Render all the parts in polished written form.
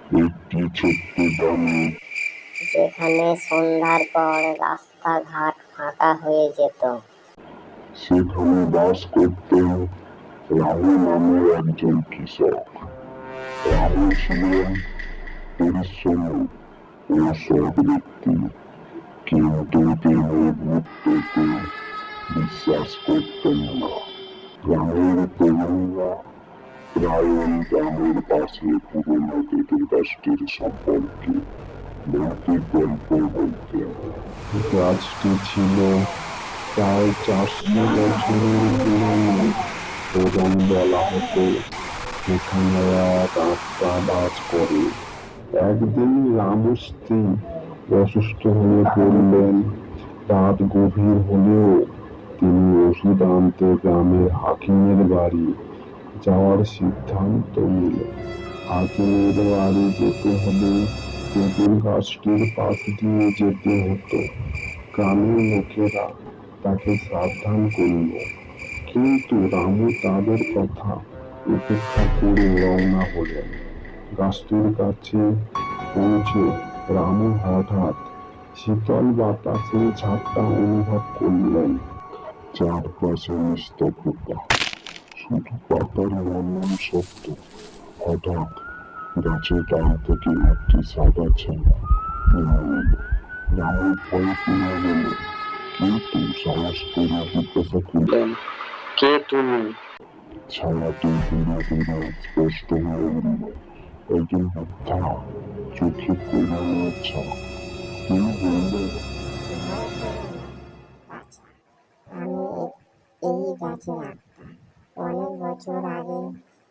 একটি ছোট্ট গ্রামে, যেখানে সন্ধ্যার পর রাস্তাঘাট ফাঁকা হয়ে যেত, সেখানে বাস করতেন রাহুল নামের একজন কৃষক। রাহুল ছিলেন পরিশ্রমী ও সৎ ব্যক্তি, কিন্তু তিনি ভূতকে বিশ্বাস করতেন না। গ্রামের তরুণরা প্রায়ই গ্রামের পাশে পুরনো তেঁতুল গাছটির সম্পর্কে ভৌতিক গল্প বলতেন। গাছটি ছিল প্রায় 400 বছরের পুরনো এবং বলা হতো সেখানে এক আত্মা বাস করে। একদিন রামুর স্ত্রী অসুস্থ হয়ে পড়লেন। রাত গভীর হলেও তিনি ওষুধ আনতে গ্রামের হাকিমের বাড়ি যাওয়ার সিদ্ধান্ত নিলেন। হাকিমের বাড়ি যেতে হলে তেঁতুল গাছটির পাশ দিয়ে যেতে হতো। গ্রামের লোকেরা তাকে সাবধান করল, কিন্তু রামু তাদের কথা উপেক্ষা করে রওনা হলেন। গাছটির কাছে পৌঁছে রামু হঠাৎ শীতল বাতাসের ঝাপটা অনুভব করলেন। চারপাশে নিস্তব্ধতা, শুধু পাতার মনমন শব্দ। হঠাৎ গাছের ডাল থেকে একটি সাদা ছায়া নেমে এলো। রামু ভয় পেয়ে গেল, কিন্তু সাহস করে জিজ্ঞাসা করলেন, কে তুমি? ছায়াটি ধীরে ধীরে স্পষ্ট হয়ে উঠল। একজন বৃদ্ধা, চোখে প্রমাণের ইচ্ছা। তিনি বললেন, আচ্ছা, আমি এই গাছের আত্মা। অনেক বছর আগে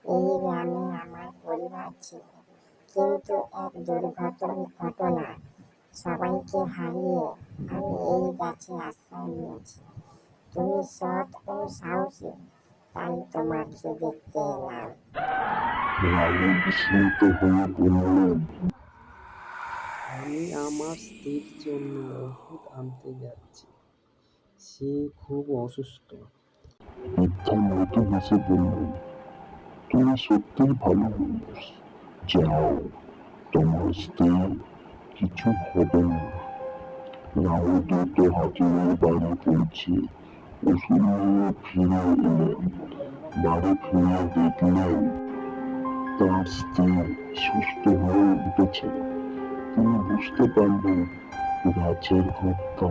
এই গ্রামে আমার পরিবার ছিল, কিন্তু এক দুর্ঘটনায় সবাইকে হারিয়ে আমি এই গাছে আশ্রয় নিয়েছি। তুমি সৎ ও সাহসী, তাই তোমাকে দেখতে এলাম। রাহুল বিস্মিত হয়ে বললেন, আমি আমার স্ত্রীর জন্য ওষুধ আনতে যাচ্ছি, সে খুব অসুস্থ। বৃদ্ধা মৃদু হেসে বললেন, তুমি সত্যিই ভালো মানুষ। যাও, তোমার স্ত্রী কিছু হবে না। রাহুল দ্রুত হাকিমের বাড়ি পৌঁছে ওষুধ নিয়ে ফিরে এলেন। বাড়ি ফিরে দেখলেন তার স্ত্রী সুস্থ হয়ে উঠেছে। তিনি বুঝতে পারলেন গাছের হত্যা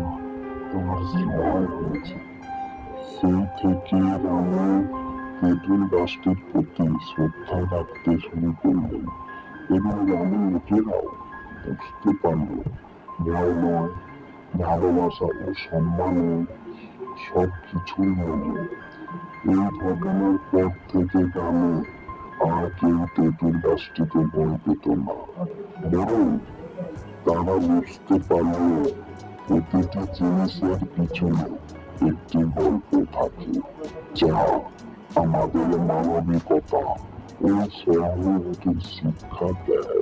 তার সময় হয়েছে। সেই থেকে রামু তেঁতুল গাছটির প্রতি শ্রদ্ধা রাখতে শুরু করলেন, এবং গ্রামের লোকেরাও বুঝতে পারল ভয় নয়, ভালোবাসা ও সম্মানে সব কিছুর মূল্য। এই ঘটনার পর থেকে গ্রামে আর কেউ তেঁতুল গাছটিকে ভয় পেত না, বরং তারা বুঝতে পারল প্রতিটি জিনিসের পিছনে একটি গল্প থাকে, যা আমাদের মানবিকতা ও সহানুভূতির শিক্ষা দেয়।